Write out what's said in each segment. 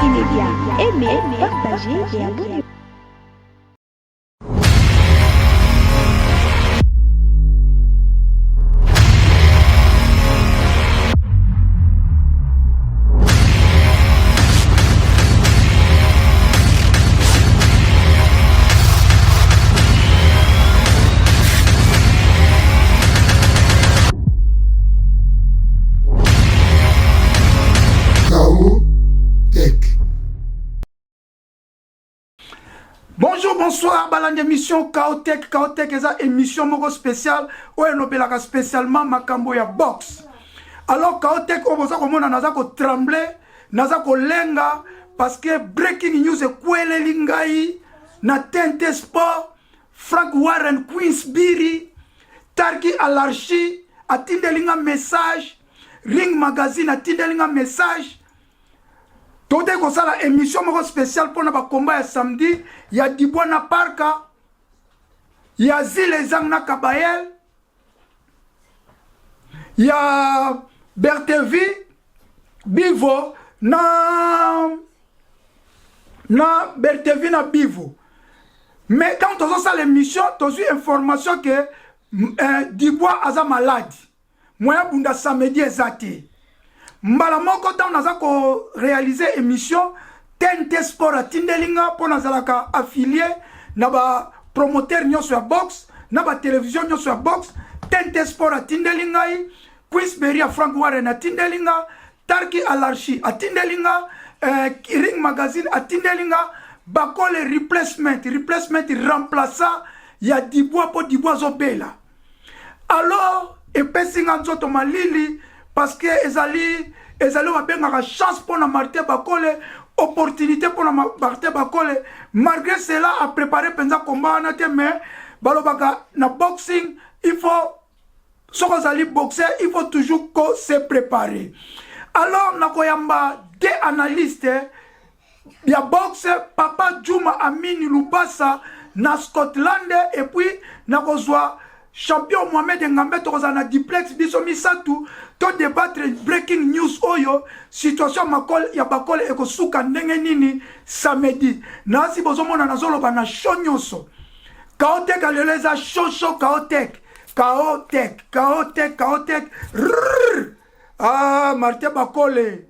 immédiat. Aimez, partagez et abonnez-vous. Bonjour, bonsoir, balan d'émission Chaotech est une émission moko spéciale où on appelle spécialement Makambo ya box. Alors Chaotech on voit comment on a tremblé, naza ko lenga parce que breaking news est kwele lingai na TNT Sport, Frank Warren Queensberry, Tarki Alarchi atindelinga message, Ring Magazine atindelinga message. Tout est comme ça, la émission spéciale pour notre combat samedi. Il y a Dibouana Parka, il y a Zile Zangna Kabayel, il y a Bertevi, Bivo, na Bertevi na Bivo. Mais quand tu as l'émission, tu as eu information que Dibois a malade. Moi, je suis samedi exacté. Mbala moko ta naza ko réaliser émission TNT Sport a tindelinga pour nazalaka affilié na ba promoteur nyonso ya box na ba télévision nyonso ya box TNT Sport a tindelinga Queensberry a Frank Warren a tindelinga Tarki Alarchi a tindelinga Ring Magazine a tindelinga bakole replacement remplaça ya Dibois po Dibois zobela. Alors epesinga nzoto malili parce que ezali ba chance pour na Martin Bakole, opportunité pour na Martin Bakole. Malgré cela a préparé penza combat na te mais balobaka na boxing il faut boxer, il faut toujours se préparer. Alors nakoyamba des analystes ya boxe Papa Juma Amini Lubasa na Scotland et puis nakozwa champion Mohamed Ngambe tokozana duplex biso misatu to débattre breaking news oyo situation makol ya bakole ekosuka ndenge nini samedi nasi bozomona nazoloba na show nyonso Chaotech aleleza show Chaotech ah Martin Bakole.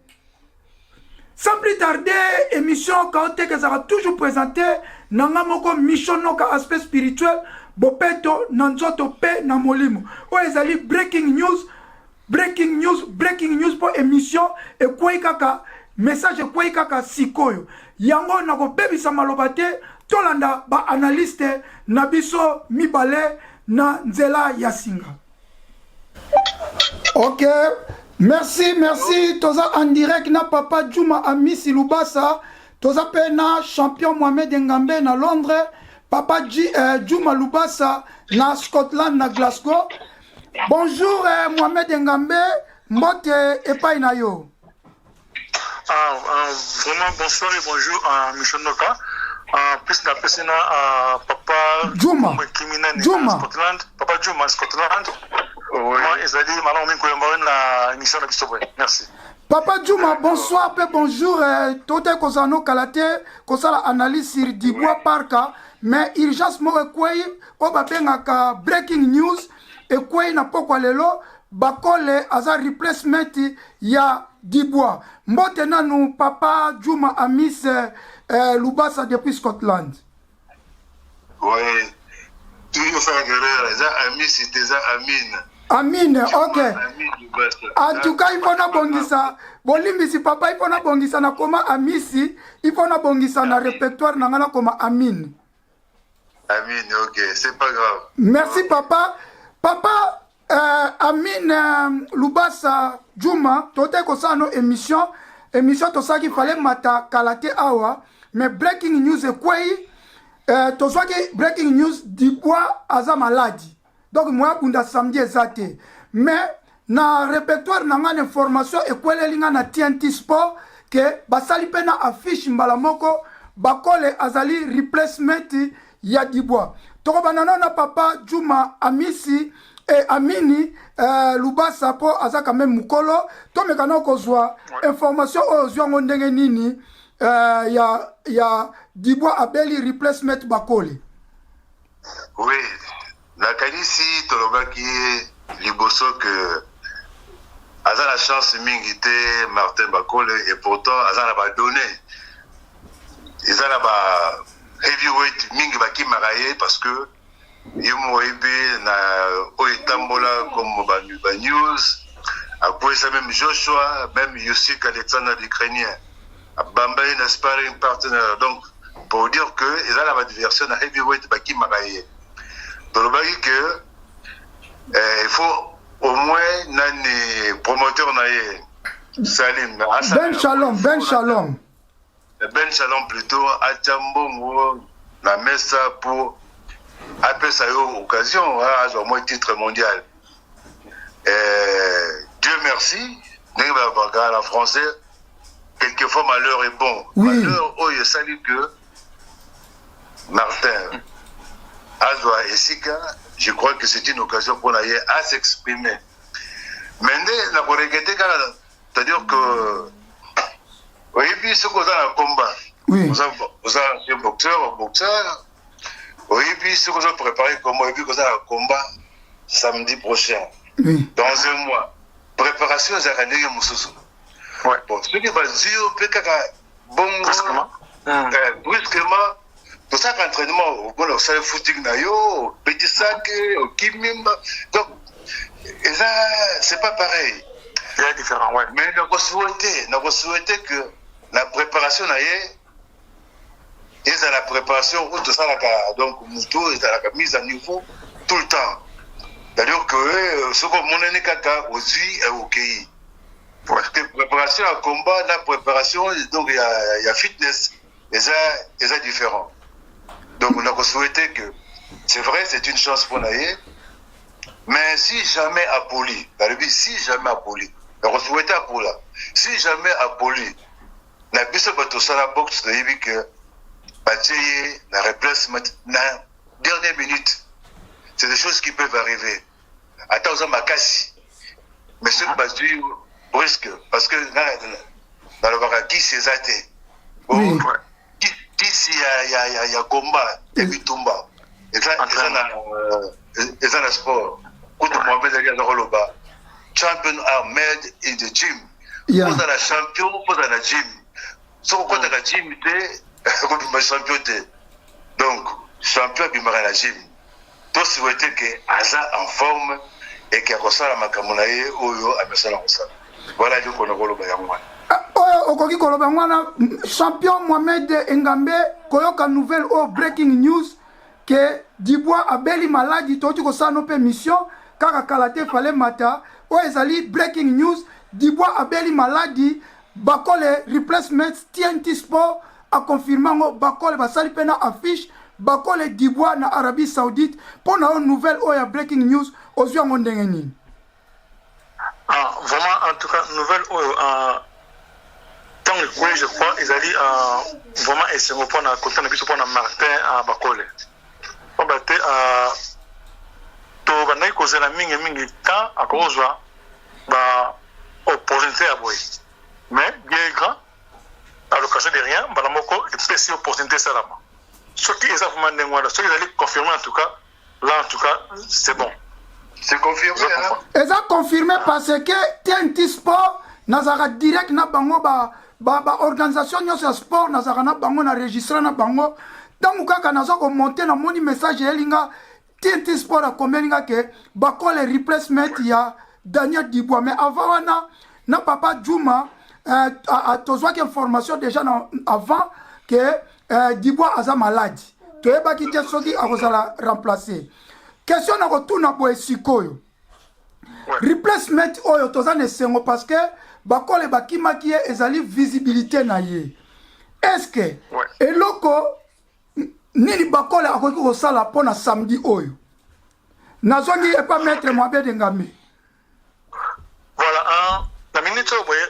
Sans plus tarder, émission Chaotech sera toujours présentée nanga moko mission noka aspect spirituel bopeto nanzoto pe na molimo o ezali breaking news pour émission et quoi kaka message quoi kaka sikoyo yango nako bebisa malobate tolanda ba analyste na biso mibale na nzela yasinga. OK, merci toza en direct na Papa Juma Amisi Lubasa toza pe na champion Mohamed Ngambe na Londres. Papa Juma Lubasa na Scotland na Glasgow. Bonjour Mohamed Ngambe, mbote epai na yo. Vraiment bonsoir et bonjour à Michel Noka. Plus la personne Papa Juma Scotland, Papa Juma Scotland. Moi ezali malon minko yamba na émission na biso. Merci. Papa Juma, bonsoir pe bonjour. Tote kozano kalate kosala analyse sur Dibois Parka. Mais urgence mo ekwei o babengaka breaking news ekwei na pokwa lelo bakole aza replacement ya Dibois. Mbote nanu Papa Juma Amis Lubasa depuis Scotland. Oui, toujours faire guerre, ça Amis déjà Amine, OK. En tout cas, il faut na bongisa. Bolimbisi papa, il faut na bongisa na koma Amisi, il faut na bongisa na répertoire na ngana koma Amine. Amine, OK, c'est pas grave. Merci papa. Papa Amine Lubasa Juma, tote kosano émission to ça qu'il fallait mata kalate awa, mais breaking news est quoi? To ça que breaking news Dibois aza maladie. Donc moi bunda samedi exacté. Mais na répertoire na ngane information et quoi linga na TNT Sport que basali pena affiche mbala moko bakole azali replacement ya Dibois. Toko banana na Papa Juma Amisi et Amini Lubasa po aza quand même mukolo to mekana kozwa information o zwango ndenge nini ya Dibois Abeli replacement Bakole. Oui, nakanisi tolobaki liboso que aza la chance mingité Martin Bakole et pourtant aza na ba donné. Ils na ba heavyweight mingi baki maraye parce que yemo ebe na oitambola comme ba news. Après ça même Joshua, même Yusik Alexander l'Ukrainien. Bambaye n'a pas un partenaire. Donc, pour dire que ils ont la diversion à heavyweight Baki Maraye. Donc, le baki que il faut au moins nani promoteur naïe Salim. Ben Shalom, Ben Shalom. Ben Shalom plutôt à Tchambongo, la messe pour appeler ça occasion à au moins titre mondial. Dieu merci, en français, quelquefois malheur est bon. Oui. Malheur, oh, il salue que Martin Azwa et Sika, je crois que c'est une occasion pour aller à s'exprimer. Maintenant, la regretter, c'est-à-dire que, oui, puis ce qu'on a un combat, oui. Vous avez un boxeur, oui, puis ce qu'on a préparé comme moi, et puis qu'on a un combat samedi prochain. Oui. Dans un mois. Préparation aux Aranés Moussous. Ouais. Bon, ce qui va dire, peut-être bon. Brusquement. Brusquement. Tout ça, l'entraînement, au salle footing, au petit sac, au kimimba. Donc, et ça, c'est pas pareil. C'est différent, ouais. Mais nous avons souhaité que la préparation n'aille. Et dans la préparation, tout ça, donc, Moutou, est à la mise à niveau tout le temps. C'est-à-dire que ce qu'on m'a dit aujourd'hui est OK. Parce que préparation à combat, la préparation, donc il y a fitness, et ça différent. Donc on a souhaité que, c'est vrai, c'est une chance pour Naïe, mais si jamais appoli, si jamais appoli, on a souhaité appoli, si jamais appoli, la bise bateau sur la boxe de Yébi que, Batié, la replacement, la dernière minute, c'est des choses qui peuvent arriver. Attends, on m'a cassé. Mais ce que je dis, risque, parce que dans le Baraki, c'est zaté. Ici, il y a combat, il y a bitumba. Et ça, c'est un sport. Quand Mohamed Ali Azaroloba, champion are made in the gym. Vous êtes la champion, vous êtes la gym. Si vous êtes la gym, vous êtes champion. Donc, champion, vous êtes la gym. Tout souhaiter que Aza en forme et que Rosala Makamunaye Oyo Amesala Rosala. Voilà du qu'on a rolo bayangwa. Okoki koloba ngwana champion Mohamed Engambe koyoka nouvelle au breaking news que Dibois Abeli maladi toti ko sa no pe mission kaka kalate fale mata o ezali breaking news Dibois Abeli maladi Bakole replacement TNT Sport a confirmé ngo Bakole basali pena affiche Bakole Dibois na Arabie Saoudite pour une nouvelle oya breaking news aux yeux ngondengeni. Vraiment en tout cas nouvelle tant que je crois ils allaient vraiment essayer pour na côté na biso pour na Martin à Bakole. On battait to banai cause la mingi temps à cause ba opportunité à boy. Mais bien grand à l'occasion de rien, ba moko espèce opportunité ça là. Ce qui est exactement ce qui allaient confirmer en tout cas là en tout cas c'est bon. C'est confirmé. Et ça confirmé parce que TNT Sport nazara direct na bango ba organisation nyonso sport nazara na bango na registre na bango tangu kaka nazo ko monter na moni message elinga TNT Sport a komelinga ke Bakole replacement ya Daniel Dibois mais avant wana na papa Djouma a tozwa ki information déjà avant que Dibois aza malade toyeba ki te soki akozala remplacer. Question na retourna boye sikoyo. Replacement oyo tozane sengo parce que Bakole bakimaki ezali visibilité na ye. Est-ce que eloko nini Bakole akoki kosala pona samedi oyo? Nazongi e pas mettre Mohamed Engambe. Voilà, la minute boye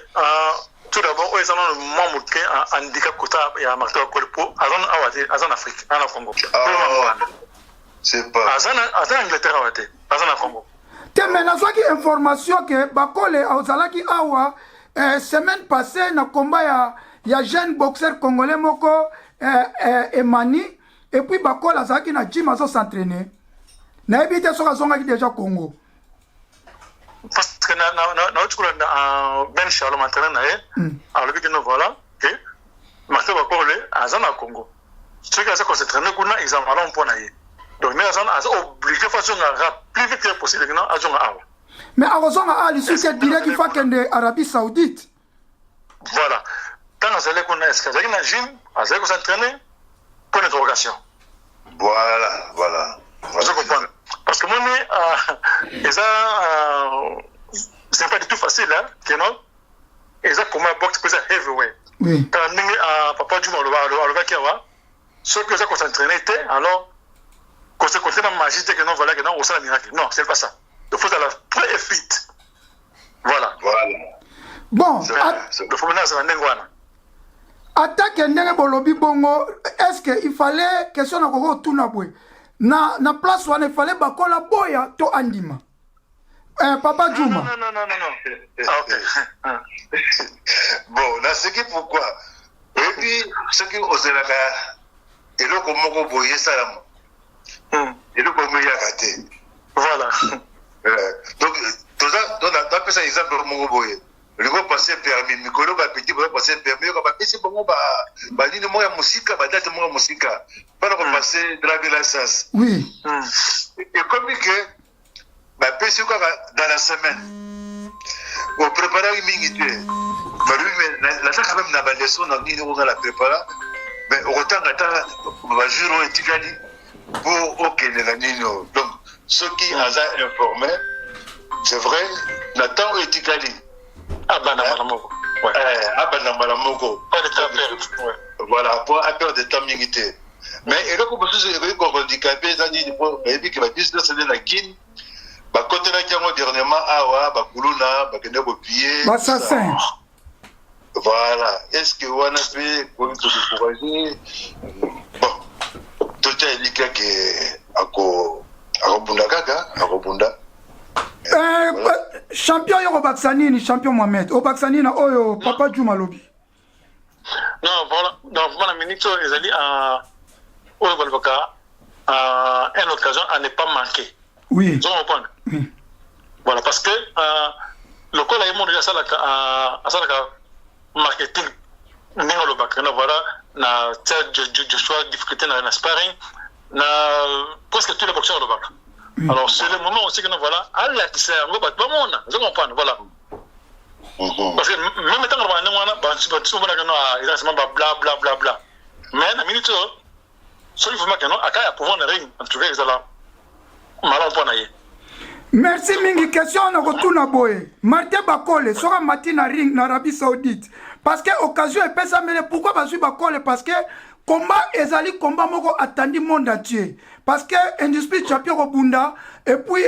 tout d'abord ils ont le membre qui a handicap kota ya Martin Bakole pour azan Afrique, en Congo. C'est pas. Azan Angleterre awate, azan Congo. Te menazwaki information que Bakole ozalaki awa semaine passée na combat il y a jeune boxeur congolais moko Emani et puis bakola zaki na gym azo s'entraîner. Na ebité soka zonga ki déjà Congo. Parce que na tukula na Ben Charles m'entraîner na ye. Alors que nous voilà que Martin Bakole azana Congo. Ceux qui ont concentré kuna examen là pour na ye. Donc mais azana obligé façon plus vite que possible que na azonga awa. Mais azonga ali sur que direct qu'il faut qu'en Arabie Saoudite. Voilà. Quand on allait qu'on a escalé dans le gym, on allait s'entraîner pour l'interrogation. Voilà. Vous comprenez? Parce que moi, c'est pas du tout facile, hein, que non? Et ça, comment boxe pour ça heavyweight. Oui. Quand Papa Djouma le vainqueur, ceux que ça qu'on s'entraînait, alors, qu'on se comptait dans la magie, que non, voilà, que non, on sait la miracle. Non, c'est pas ça. Il faut aller très vite. Voilà. Bon, le faut maintenant, c'est la nengwana. Attaque ndenge bolobi bongo, est-ce que il fallait question na koko tuna boy na place wana il fallait bakola boya to andima Papa Djouma. Non. Ok. Bon, là c'est qui pourquoi et puis ce qui ozelaka eloko moko boye salamo eloko moko yakate. Voilà. Donc dans ça exemple moko boye le gars passé permis mikolo ba petit ba passé permis ba pesi bongo ba nini mo ya musika ba date mo ya musika para ko passer driver license. Oui. Et comme que ba pesi ko dans la semaine au préparer mingité ba lui la ça quand même na ba leçon na nini ko la préparer mais au temps ata ba juro etikali pour OK les nini donc ceux qui ont informé c'est vrai Nathan etikali voilà, pour un peu de temps militaire. Mais il y a beaucoup de choses qui sont handicapées, qui sont business de la Guinée. Côté là, dernièrement, Assassin. Voilà. Est-ce que on a fait pour nous encourager? Bon, tout est indiqué que à Robunda. Champion Yoro Baksanini, champion Mohamed. Au Baksanini, oh, Papa Djouma Lobi. Non, voilà. Donc, voilà, ministre, ils ont dit une occasion à ne pas manquer. Oui. Vous comprenez? Oui. Voilà, parce que le col a montré ça marketing. Voilà, na choix difficulté dans la sparring, na presque tous les boxeurs le bac. Alors, c'est le moment aussi que nous voilà, Allah qui sert, vous comprenez, voilà. Parce que même temps, on a mais la minute, il faut que nous ayons pouvoir de ring, en tout cas, ils ont merci mingi question na retourna boye. Martin Bakole sera matin ring na Arabie Saoudite. Parce que occasion est pesa mais pourquoi pas suivre Bakole parce que combat ezali combat moko attendu monde entier. Parce que industrie champion Robunda et puis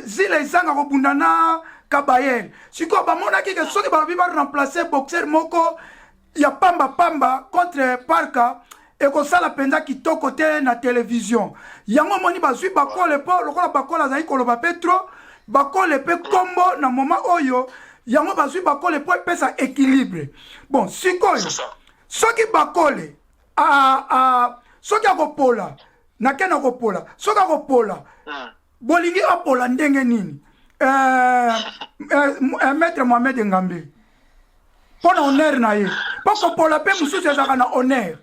zile zanga Robunda na Kabayel. Si quoi ba mona ki que soki ba biba remplacer boxeur moko ya pamba contre Parka et ko sala penza kitoko côté na télévision. Yango moni ba zui Bakole po lokola Bakole azali koloba Petro Bakole pe combo na moment oyo yango ba zui Bakole po pesa équilibre. Bon, sikoyo. C'est ça. Soki Bakole soki akopola na kena kopola soki akopola bolingi apola ndenge nini maître Mohamed Ngambe pona honneur na ye po kopola pe mususu ezaka na honneur.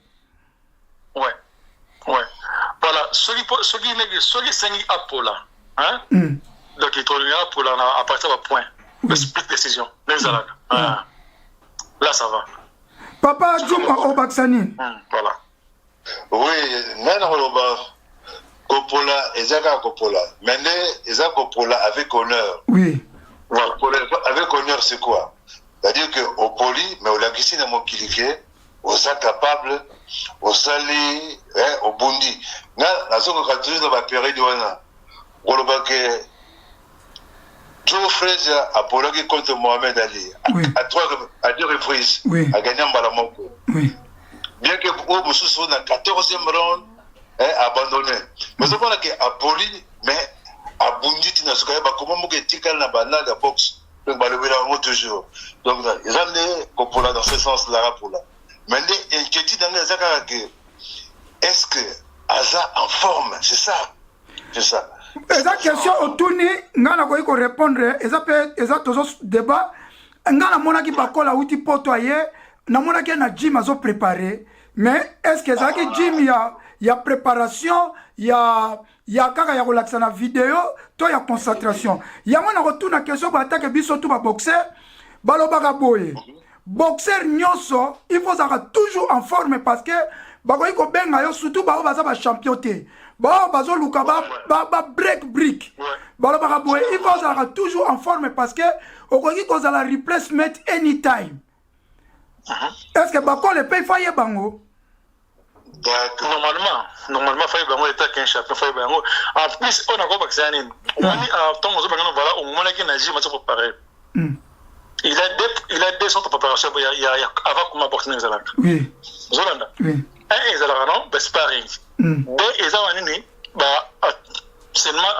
Ouais. Voilà, soki sengi apola hein donc il tourne apola à partir de point de split décision là ça va. Papa Djouma au Baksanini. Voilà. Oui, Coppola, Ezaka Coppola. Maintenant, Ezaka Coppola avec honneur. Oui. Voilà. Avec honneur, c'est quoi? C'est-à-dire qu'au poli, mais au lagisi n'a pas cliqué, au sa capable, au sali, au bondi. La zone de la dans la période où on a Joe Frazier a pologué contre Mohamed Ali à deux reprises, a gagné un balamoko. Oui. Bien que pour eux, sont dans le 14e round, abandonné. Mais ce qu'on a poli, mais à Bundi, comment on a tika na banane de boxe. Donc, bah, le gouvernement toujours. Donc, ils ont des copola dans ce sens-là, pour là. Mais les inquiétudes dans les accords, est-ce que Aza en forme? C'est ça. C'est ça. Eza question otuni ngana ko iko répondre eza tozo débat ngana mona ki bakola uti poto aye na mona ki na gym azo préparer mais est-ce que ça ki gym ya préparation ya kaka ya relaxa na vidéo to ya concentration ya mona ko tuna question ba attaque biso tout ba boxer balobaka boye boxer nyoso il faut ça toujours en forme parce que bakoyi ko benga yo surtout ba baza ba champion té ba bazo luka ba break brick balobaka boye il faut ça toujours en forme parce que okoki ko za la replacement anytime est-ce que bakole paye faye bango normalement faye bango état qu'un champion faye bango en plus on a quoi vaccin on dit tant on voilà au moment là qu'il agit match préparé il a deux centres de préparation il y a avant comment boxer les alaks oui Zolanda oui un ils allaient non sparring deux ils ont nini ba seulement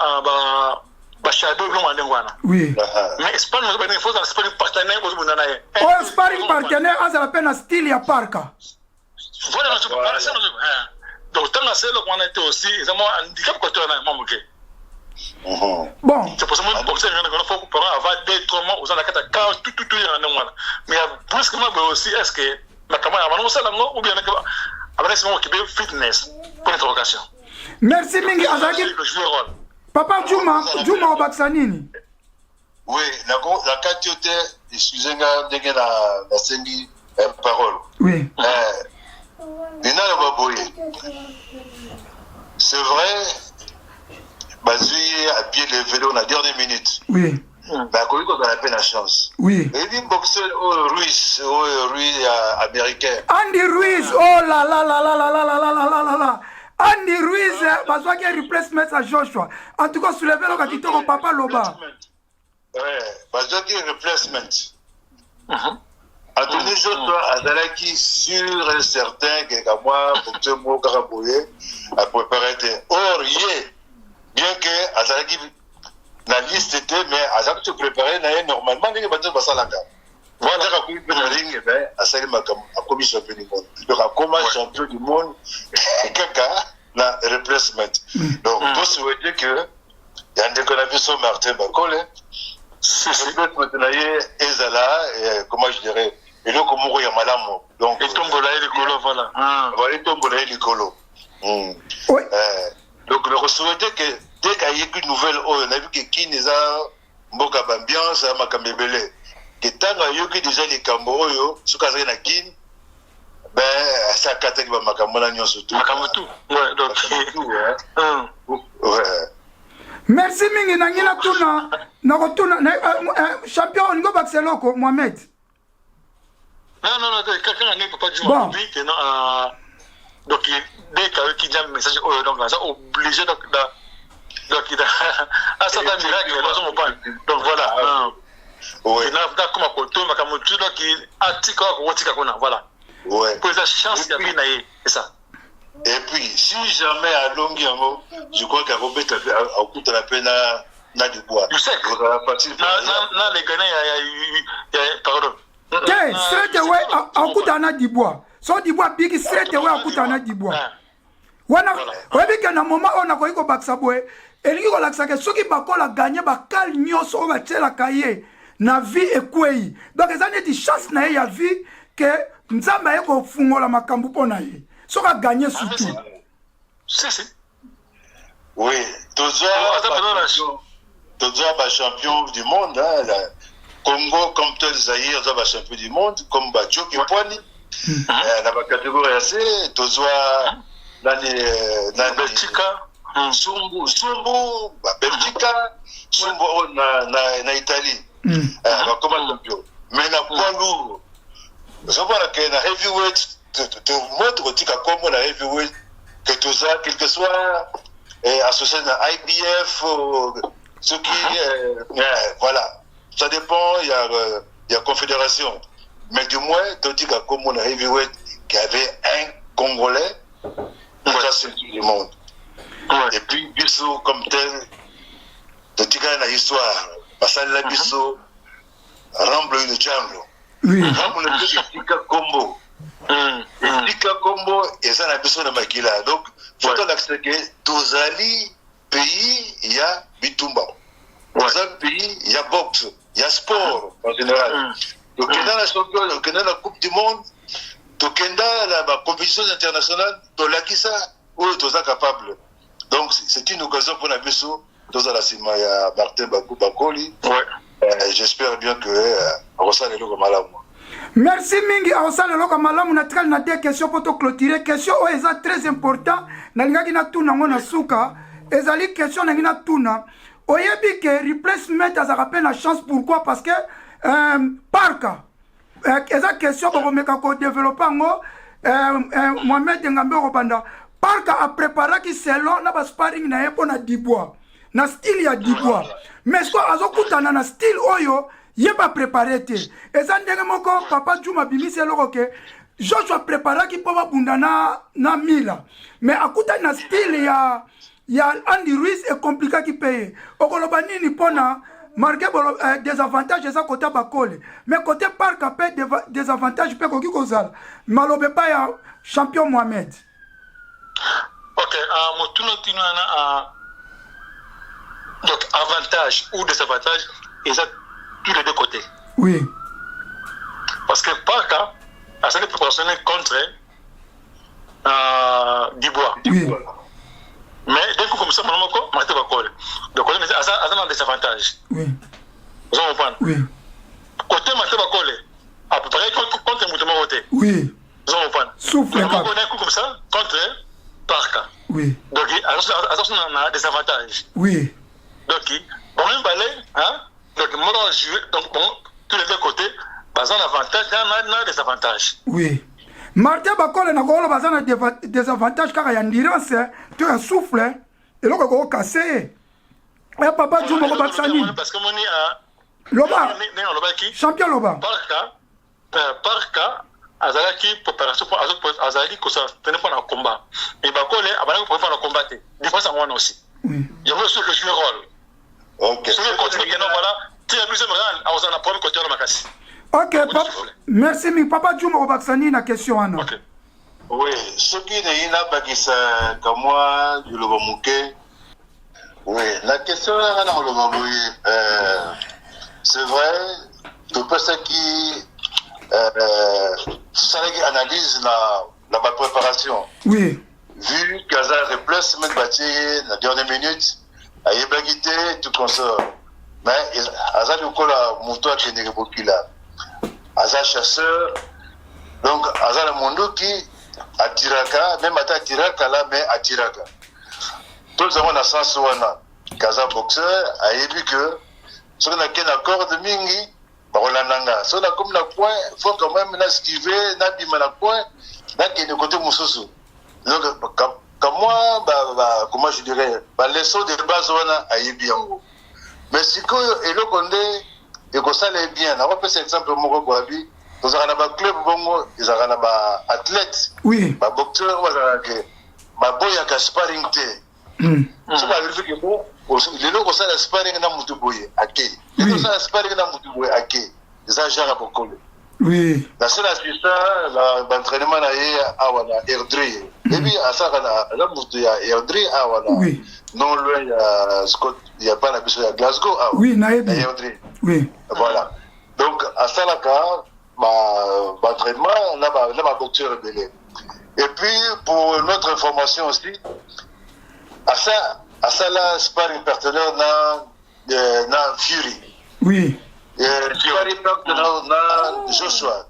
ba shadow long en lingwana oui mais Espagne il faut un sparring partenaire aux bonana oh sparring partenaire à la peine style ya parka voilà donc tant que c'est le qu'on était aussi ils ont un handicap quand on a maman bon c'est pour ça que boxer il faut pour avoir des traumas aux la cata tout en lingwana mais plus que moi aussi est-ce que la caméra va nous ça ou bien après c'est moi qui vais fitness pour l'interrogation. Merci mingi azaki. Papa Juma Obaksanini. Oui, la qualité, excusez-moi, la sengi parole. Oui. C'est vrai, Bazouye a bien levé dans la dernière minute. Oui. Mais à cause qu'on a la chance. Oui. Et puis, boxeur Ruiz américain. Andy Ruiz, oh là là là là là là là là là là. Andy Ruiz, parce qu'il y a replacement à Joshua. En tout cas, soulever le capitaine au papa Loba. Ouais, parce qu'il y a replacement. Anthony Joshua a dalaki sûr et certain que moi, boxeur Mo Karaboye, a préparé. Or, bien que Azalaki. La liste était, mais à chaque fois préparé, normalement, les bateaux passent à la carte. Voilà, à comme champion du monde. Donc, comme champion du monde, Kaka, la replacement. Donc, pour souhaiter que, il y a un décollage sur Martin Bakole, c'est maintenant, Ezala, comment je dirais, et là, comme on y a madame. Donc, et tombola et l'écolo, voilà. Voilà, et tombola et l'écolo. Donc, le souhaiter que, dès qu'il y a une nouvelle, on a vu que qui n'est pas Mboka Bambiance, Makambebele, que tant qu'il y a déjà les Camboyo, ce qu'il y a Kin, ben, ça a caté que Makamona n'y a surtout. Makamotu, ouais, donc. Ouais. Merci Mingi, Nangina Tuna, Narotuna, champion, on va Baxeloko, Mohamed. Non, quelqu'un n'est pas du tout. Donc, dès qu'il y a un message, donc, ça obligé donc. Donc, il a un certain miracle, donc voilà. Oui. Il a comme un coton, donc il a tika voilà. Ouais. Pour la chance, il y a c'est ça. Et puis, si jamais à Longiamo, je crois qu'à Robert a coûté la peine à du bois. Tu sais que là, les Ghanais, il y a pardon. Tiens, straight away, à coûter à du bois. Sans du bois, big straight away, à coûter à du bois. Wana webi kana moma ona ko iko baksa boy elingi ko laksa ke soki bakola gagner ba kal nyoso o ba tela kaye na vie ekwei donc ezane di chance na ya vie que nzamba eko fungola makambu pona ye soka gagner surtout si oui toujours ba champion du monde hein, Congo comme tel Zaïre ba champion du monde comme ba Djoki Pwani na ba catégorie AC toujours Belgica, Sumbu, Belgica, Sumbu na Italie. Comment champion. Mais na poids lourd. Je vois que na heavyweight, tu montres que comme na heavyweight, que tout ça, quel que soit associé à IBF, ce qui, voilà. Ça dépend, il y a confédération. Mais du moins, tu dis que comme na heavyweight, qu'il y avait un Congolais. Ça, c'est tout le monde. Et puis, Bissot, comme tel, de Tigana, l'histoire, Passal la Bissot, Ramble in the jungle. Oui. Ramble in the combo. Tika combo et ça n'a besoin de makila. Donc, faut l'accepter que Tozali pays il y a bitumba. Dans un pays il y a boxe, il y a sport en général. Donc, dans la champion, dans la Coupe du Monde, donc dans la compétition internationale, dans la qui ça, où tu es capable. Donc, c'est une occasion pour la Bissou, dans la Sima, il y a Martin Bakoli. J'espère bien que Rosa est là comme là. Merci Mingi Rosa le loka malamu na tral na deux questions pour te clôturer. Question o eza très important. Na lingaki na tuna ngona suka. Ezali question na ngina tuna. Oyebi ke replacement a rappelé la chance. Pourquoi? Parce que Parka eza question pour meka ko développer ngo Mohamed Ngambe Robanda. Parka a préparé qui selon na ba sparring na yepo na Dibois. Na style ya Dibois. Mais ce qu'on azokutana na style oyo il n'est pas préparé. Et ça, papa Djouma Bimi, c'est le que Joshua préparé qui peut abandonner na mila. Mais à côté de style, il y a Andy Ruiz et compliqué qui paye. Au Kolobani, il peut marquer des avantages de sa côté Bakole. Mais côté Parc a paye des avantages pour qui causal. Malobé pas ya champion Mohamed. Ok, donc avantage ou désavantage, et ça tous les deux côtés. Oui. Parce que Parka a été proportionné contre Dibois. Oui. Mais d'un coup comme ça, on va pas coller. Donc, on a des avantages. Oui. Vous comprenez? Oui. Côté Maté va coller. À peu près contre Moutouma côté. Oui. Vous comprenez? Souffle. Donc, on a un coup comme ça contre Parka. Oui. Donc, on a des avantages. Oui. Donc, on a un balai, hein? Donc, moi, donc, bon, tous les deux côtés, bah, ça a un avantage, il y a des avantages. Oui. Martin Bakole n'a pas des avantages car il y a une endurance, tu as un souffle, et là, on va casser. Et papa Djouma Robatsani. Parce que moi, Loba. Champion Loba. Parka, Azalaki, préparation pour Azali, que ça tenait pas dans le combat. Et Bakole, Abana, pour faire le combat. Des fois, ça moi aussi. Oui. Il y a aussi le jouer rôle. Ok. Ok, merci, mais papa Djouma Robatsani, la question. Ok. Oui, ce qui est là, comme moi, du Lobamouké. Oui, la question là, c'est vrai, tout personne qui analyse la préparation. Oui. Vu qu'Aza replacement bâti la dernière minute, à Yébagité, tout consort. Mais Aza du coup la moto à Kénérébokila. Aza chasseur, donc Aza le monde qui à Tiraka, même à Tiraka là, mais à Tiraka. Tous avons la sens où on a. Kaza boxeur, a vu que si on a qu'un accord de Mingi, Barolananga. Si on a comme la point, il faut quand même esquiver, n'abîmer la point, là qui est de côté Moussoussou. Donc, comme moi, comment je dirais, les sauts de base, on a bien. Mais si que et le condé, et que ça l'est bien, on va faire cet exemple au Moko Guabi, nous avons un club, nous avons un athlète, oui, un boxeur, un boya qui sparring. Ça va vérifier que bon, les lots ça la sparring na mutu boye, ok. Les lots ça la sparring na mutu boye, ok. Ça gère à beaucoup. oui. La seule assistance, l'entraînement à Erdry. Et puis, à ça, la moto, il y a Erdry, oui. Non loin, il y a Scott, il n'y a pas la mission à Glasgow. Oui, Naïbi. Erdry. Oui. Voilà. Donc, à ça, là, l'entraînement, là, ma boxeur est belé. Et puis, pour notre information aussi, à ça, là, sparring partenaire, na Fury. Oui. Sparring partenaire, na Joshua.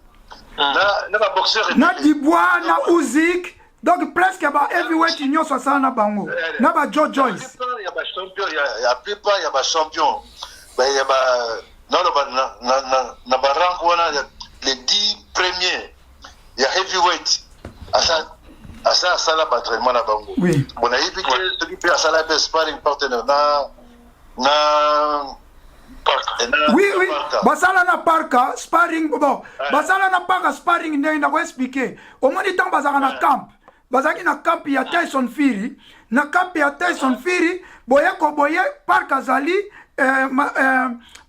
Na boxeur na Dibois, na Uzik, donc presque ba heavyweight union soit ça na bango. Na ba Joe Joyce. Il y a ba champion, il y a plupart, il y a ba champion. Ben il y a ba na ba rank on a les 10 premiers. Il y a heavyweight. À ça là pas entraînement na bango. Oui. On a évité ce qui peut à ça là sparring partenaire na oui, oui. Basala na parka sparring bon. Basala na parka sparring ne na expliquer. Au moins temps bazaka na camp. Bazaki na camp ya Tyson Fury. Na camp ya Tyson Fury, boye ko boye parka zali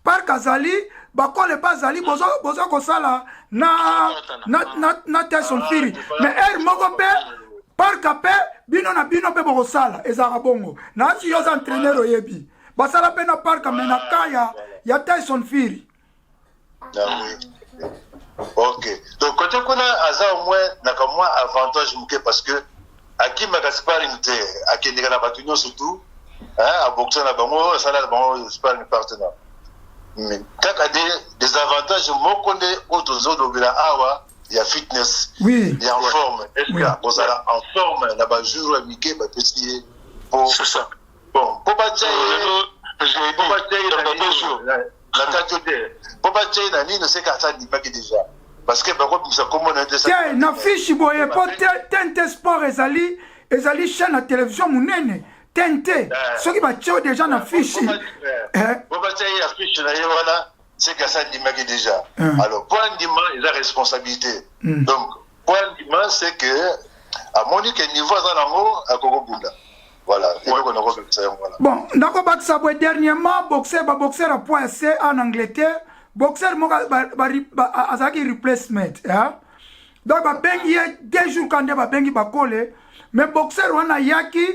parka zali bakole bazali bozo kosala na Tyson Fury mais er moko pe parka pe bino na bino pe bokosala ezaka bongo na si yoza entraîneur oyebi basala pe na parka mais na kaya ya Tyson Fury. Ok, donc quand on a ça au moins naka moins avantage muke parce que aki makasparing te aki ndika batunyo surtout hein à boxer na bango ça là bango sparring partenaire mais kaka des avantages mokonde autozo dobila awa il y a fitness oui il y a en forme est-ce que vous allez en forme na ba jour amike ba petit pour c'est ça bon pour pas dire la quantité pour pas dire na ni ne sait qu'à ça dit pas déjà parce que par contre ça comment on a ça na fiche boye po TNT Sport ezali chaîne na télévision munene TNT soki batio déjà na fiche pour pas dire la fiche na voilà c'est qu'à ça dit pas déjà alors point d'ima il a responsabilité donc point d'ima c'est que à Monique niveau ça nango à Kokobunda. Voilà, bon, d'accord, dernièrement, boxer à point C en Angleterre, boxer azaki replacement, donc bengi 2 jours quand bengi bakole, mais boxer wana yaki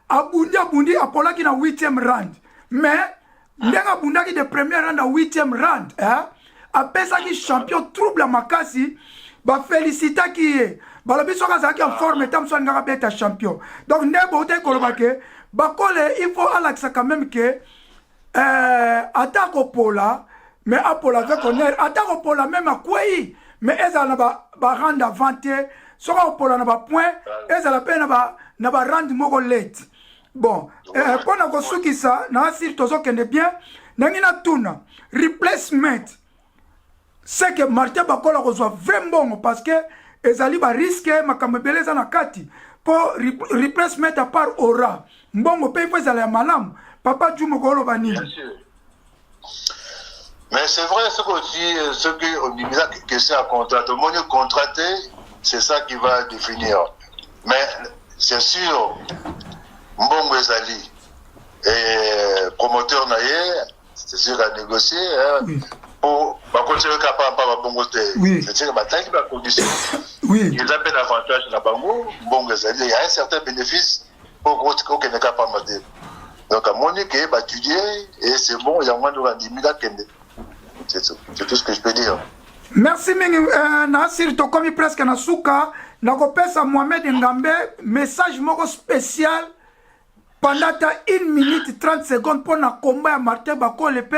abundi apolaki na 8e round, mais ndenga bundaki de premier round à 8e round, apesaki champion trouble makasi, ba félicita ki balobi soka azalaki en forme etam so alingaka beta champion donc nde bote koloba ke bakole il faut alakisa quand même que ata kopola mais apola avec honneur ata kopola même akwei mais ezala ba rendre avant te soka kopola na ba point ezala pe na ba rendre moko late bon pona kosukisa na asili tozokende bien nangi na tuna replacement c'est que Martin Bakola reçoit vraiment bon parce que ezali ba risque makambo beleza na kati pour replacement à part aura mbongo pe faut ezala malam papa Djumo ko loba nini. Bien sûr. Mais c'est vrai ce qu'on dit ce que on dit que c'est un contrat le monde contracté c'est ça qui va définir mais c'est sûr mbongo ezali et promoteur naie c'est sûr à négocier pour continuer capable pas bongo te c'est-à-dire bataille ba condition oui ils appellent avantage na bango bongo il y a un certain bénéfice pour que ne capable de donc à Monique ba étudier et c'est bon il y a moins de rendimila kende c'est tout ce que je peux dire. Merci mingi Nasir to komi presque na suka na kopesa Mohamed Ngambe message moko spécial pendant 1 minute 30 secondes pour na combat ya Martin Bakole pe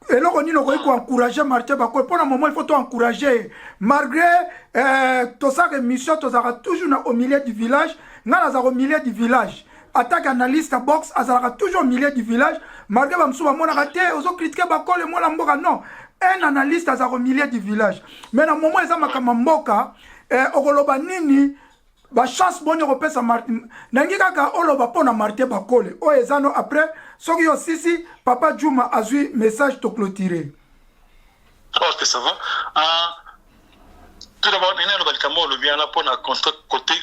et là on dit qu'on faut encourager Martin Bakole pour le moment il faut encourager malgré tout ça mission tout ça toujours au milieu du village ngana za au milieu du village attaque analyste box azalaka toujours au milieu du village malgré bamsuba mona raté ozo critiquer Bakole moi la mboka non un analyste azalaka au milieu du village mais na moment eza makama mboka okoloba nini ba chance bonne repesa Martin nangi kaka oloba pona Martin Bakole o ezano après soki yo sisi papa Djuma azui message to clôturer. Ok ça va tout d'abord ina lo kamo lo bien là pona côté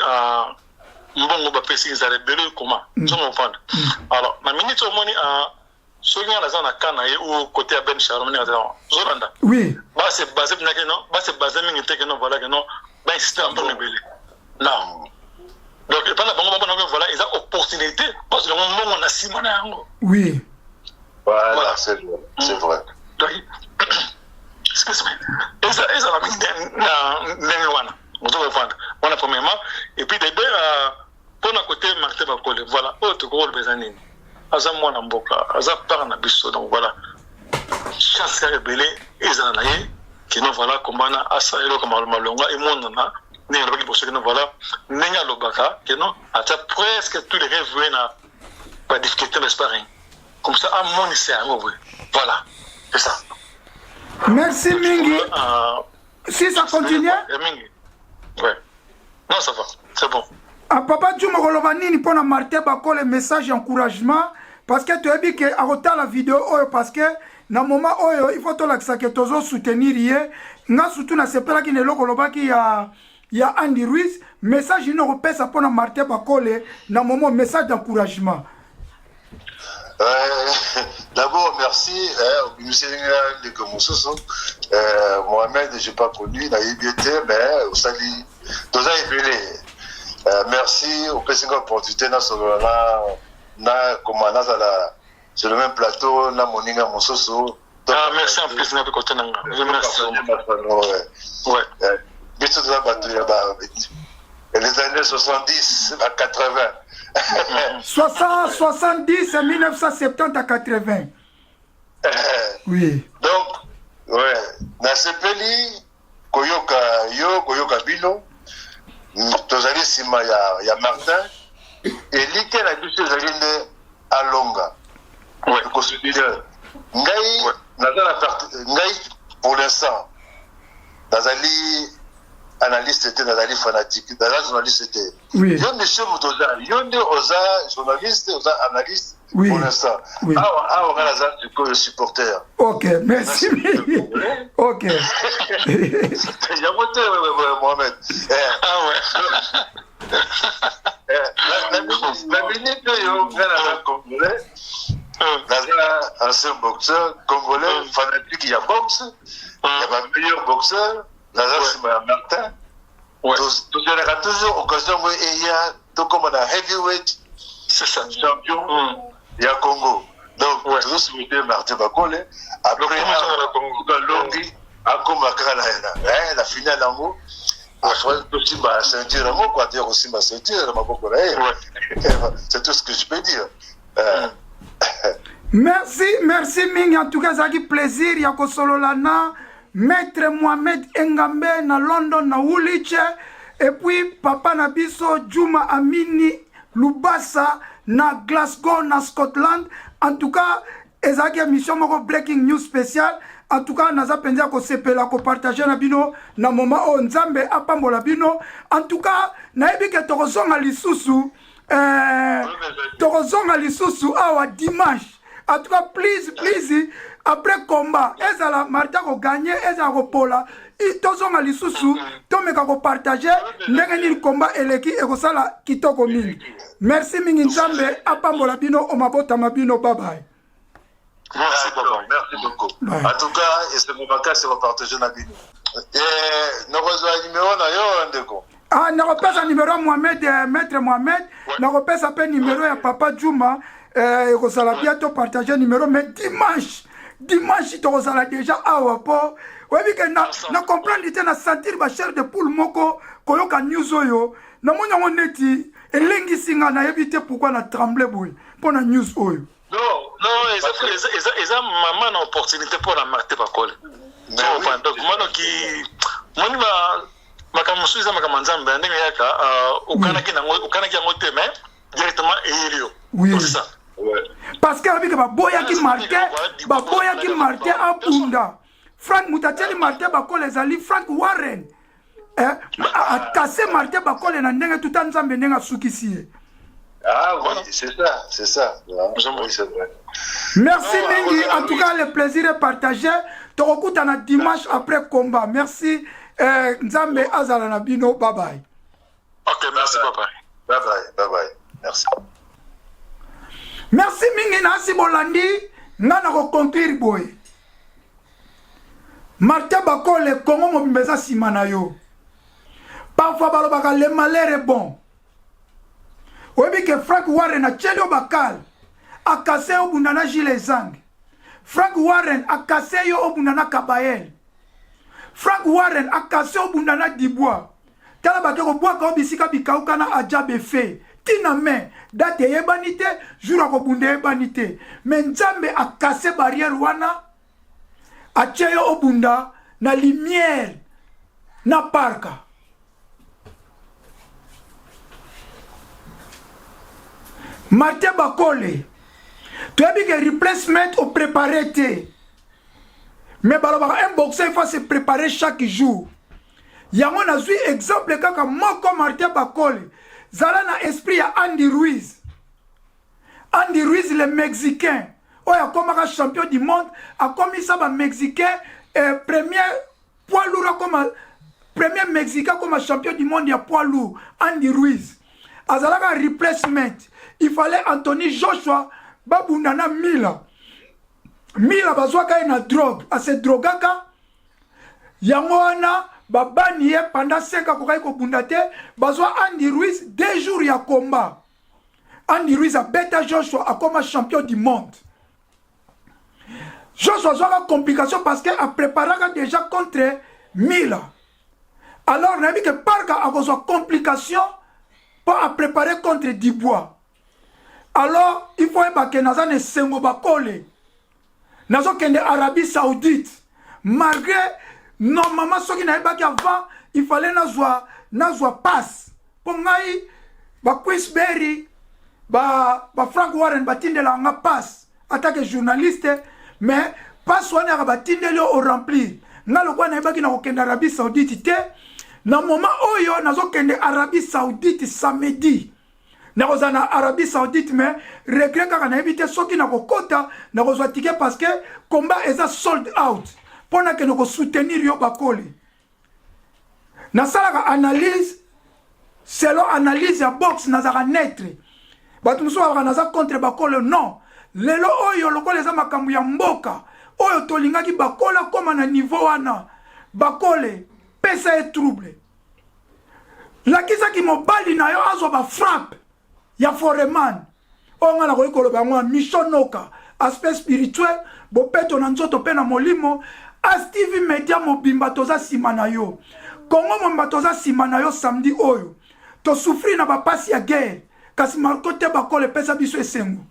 mbongo ba pesi ezale belo comment so mo fanda alors na minute au moni soki na za na kana ye ou côté à Ben Sharon na za Zolanda oui ba c'est basé na que non ba c'est basé mingi te que non voilà que non ba insister en bonne belé. Non. Donc, pendant que voilà, ils ont opportunité parce que le moment on a Simona. Oui. Voilà, c'est vrai. C'est vrai. Donc, excuse-moi. Et ça va venir on a premièrement. Et puis, pour le côté Martin Bakole, voilà, autre gros besanine. Aza mwana mboka, aza par na biso, donc voilà. Chance à rebelle, ils en aillent, qui nous voilà, comme on a asa et le comme malonga, et mon na. Voilà, Nenga Lobaka, que non, à presque tous les rêves na pas difficulté de sparring. Comme ça, à mon c'est un mauvais. Voilà, c'est ça. Merci Mingi. Si ça continue. Ouais. Non, ça va, c'est bon. À papa Djuma Rolovanini pour Martin Bakole message encouragement parce que tu as dit que à retard la vidéo parce que na moment il faut que tu soutenir hier. Nga surtout na sepela qui ne lo kolobaki il y a Andy Ruiz, message il ne repère ça pour Martin Bakole, dans moment message d'encouragement. D'abord, merci. Monsieur de Komoussou, Mohamed, je n'ai pas connu, mais au Sali, tous les merci au président opportunité sur le même plateau, na Moninga Moussoso. Merci en plus, merci. Les années 70 à 80. 70 et 1970 à 80. Oui. Donc, ouais, dans ce pays, Koyoka Bino, tozali sima ya Martin, et l'ike la biso zali à Longa. Ouais. Ngai, pour l'instant, nazali analyste était, nazali fanatique, nazali journaliste était. Oui. Yonde oza journaliste, oza analyste, oui. Pour l'instant. Oui. Ah, on a le supporter. Ok, merci. Ok. Il y a voté, Mohamed. Ah ouais. La minute, il y a un Congolais, un ancien boxeur congolais, fanatique, il y a boxe, il y a un meilleur boxeur, c'est Martin. Tout a toujours occasion, il y a tout comme un heavyweight, champion, il y a Congo. Donc, toujours souhaiter Martin Bakole, après, Longi, la finale en haut. C'est tout ce que je peux dire. Merci Mingi. En tout cas, ça a été plaisir. Il y a Kosololana, Maître Mohamed Engambe na London, na Woolwich. Et puis, Papa Nabiso, Juma Amini, Lubasa, na Glasgow, na Scotland. En tout cas, ça a été une mission breaking news spéciale. En tout cas, naza penza ko sepela ko partager na bino na moment o nzambe apambola bino. En tout cas, nayebi ke tokozonga lisusu awa dimanche. En tout cas, please après combat, ezala Martin ko gagner, ezala ko pola. Tozonga lisusu, tomeka ko partager ndenge ni combat eleki e ko sala kitoko mingi. Merci mingi nzambe apambola bino o mabota mabino, bye bye. Merci beaucoup. Ouais. En tout cas, ce moment c'est repartagé dans la vidéo. Et nous avons un numéro d'ailleurs. Ah, nous avons un numéro Mohamed, Maître Mohamed. Nous avons un numéro à Papa Juma. Et nous allons bientôt partager un numéro. Mais dimanche, nous allons déjà avoir pour. Oui, nous comprenons que nous sentir la chair de poule moko, koyoka news oyo. Nous avons neti et l'engisinga na éviter pourquoi na tremblé boy pour la news oyo. Non, ils ont maman une opportunité pour la marquer par col. Donc, moi qui, moi ma kamusu za makamanzambe ndenge yaka ukanaki ngote mais directement elio. Oui. C'est ça. Ouais. Parce que avec baboya qui marquait à Punda. Frank Moutateli marquait bakol les ali Frank Warren. A cassé marqué bakol na ndenge tout nzambe ndenga sukisi. Ah oui, c'est ça. Oui, c'est vrai. Merci Mingi, en tout cas le plaisir est partagé. Torokuta na dimanche après combat. Merci Nzambe Azala Nabino, bye bye. Ok, merci bye bye. Merci. Merci Mingi Nasi Bolandi, nana ko conclure boy. Martin Bakole Congo Mobimbeza simana yo. Parfois balobaka le malheur est bon. Oui, que Frank Warren a tchelé au bakal, a cassé au bunana Gilles Zang. Frank Warren a cassé au bunana Kabael. Frank Warren a cassé au bunana Dibois. Tala bateko bois ka bisika bikaukana a jabe fe. Tina me, date yebanite, jura ko bunde yebanite. Mais Nzambe a cassé barrière wana, a tchelé au bunda na lumière, na parka. Martin Bakole, tu as dit que replacement au préparé. Mais un boxeur il faut se préparer chaque jour. Il y a un exemple quand moi comme Martin Bakole, Zala na esprit à Andy Ruiz. Andy Ruiz le Mexicain. Oh, il a comme un champion du monde, a commis ça un Mexicain premier poids lourd comme premier Mexicain comme un champion du monde il y a poids lourd. Andy Ruiz. Azala un replacement. Il fallait Anthony Joshua babunda na Mila bazwaka na drogue ase drogaka yango wana babani ye pendant 5 ans kokai ko bunda te bazwa Andy Ruiz 2 jours ya combat. Andy Ruiz a beta Joshua akoma champion du monde. Joshua a complication parce que a préparé déjà contre Mila. Alors on a vu que Parka a besoin complication pour a préparer contre Dubois. Alors il faut que Nazan et Sengo bakole. Nazo kende Arabie Saoudite. Malgré normalement ce qui n'a pas avant, il fallait nazwa passe. Pour ngai ba Chris Berry, ba Frank Warren batinde la nga passe. Attaque journaliste mais passe wana ba tindeli au remplir. Ngalo kwa na baki na kokenda Arabie Saoudite te. Na moment oyo nazo kende Arabie Saoudite samedi. Nakoza na Arabie Saoudite mais regret kaka na éviter soki na kokota na kozwa ticket parce que combat est sold out. Pona que nous soutenir yo bakole. Na sala analyse selon analyse ya box na za netre. Batu muso ba na za contre bakole non. Lelo oyo lokola za makambu ya mboka. Oyo tolingaki bakola koma na niveau wana. Bakole pesa et trouble. La kisa ki mobali na yo azo ba frappe. Ya foreman. O ngala ko ikolo ba ngwa mishonoka. Aspect spirituel. Bo peto na nzoto pe na molimo. As TV Media mobimba toza sima na yo. Kongo mobimba toza sima na yo samedi oyo. To souffrir na ba pasi ya guerre. Kasi markote bakole pesa biso esengo.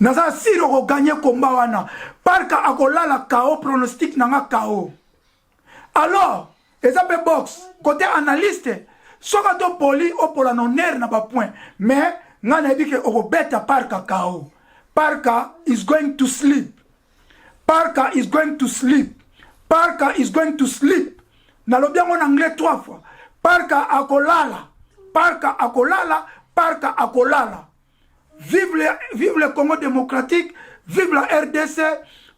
Naza siro ko gagner combat wana. Parka akolala KO pronostic nanga KO. Alors, ezape box côté analyste, soka to poli opola noner na ba point. Mais ngana ebike okobeta Parka KO. Parka is going to sleep. Parka is going to sleep. Parka is going to sleep. Nalobi en anglais 3 fois. Parka akolala. Parka akolala. Parka akolala. Vive le Congo démocratique. Vive la RDC.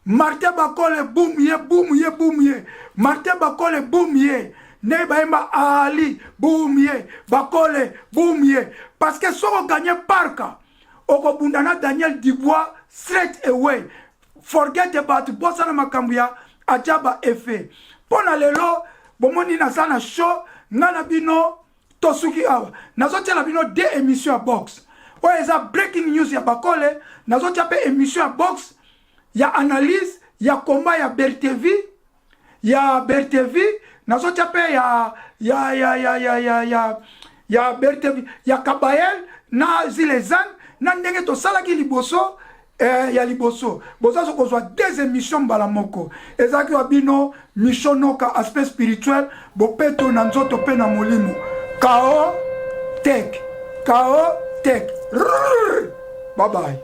Martin Bakole boumye, boumye, boumye. Martin Bakole boumye. Nebaima Ali boumye. Bakole boumye. Parce que si on gagne Parka, on va Daniel Dubois straight away. Forget about Bossana Makambuya, Adjaba Efe. Pona lelo, bomoni na sana show, nana bino, tosuki awa. Nazotia la bino 2 émissions à box. Ouais, ça breaking news ya bakole, nazotia pe émission à box, ya analyse, ya combat ya Bertevi, nazotia pe ya Bertevi, ya Kabayel, na Zilezan, na ndenge to salaki liboso, ya liboso boza so kozwa 2 émissions balamoko ezaki wabino mishonoka aspect spirituel bopeto na nzoto pe na molimo KO Tech bye bye.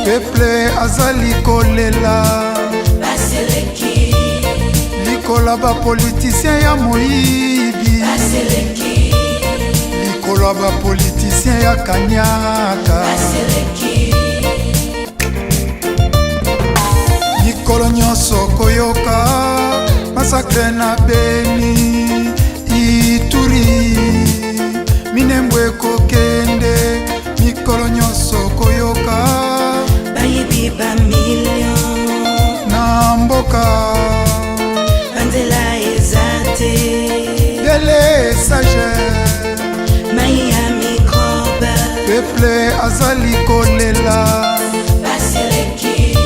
Peuple azali kolela likola ba politicien ya moyibi likola ba politicien ya kanyaka likolo nyonso koyoka masakre na Beni Ituri minembwe kokende mikolo nyonso koyoka ba million na mboka Banzela ezate dele sage Maya microbe peuple azali kolela Baseleki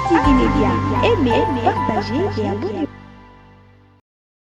TV Média. Aimez, partagez et abonnez-vous.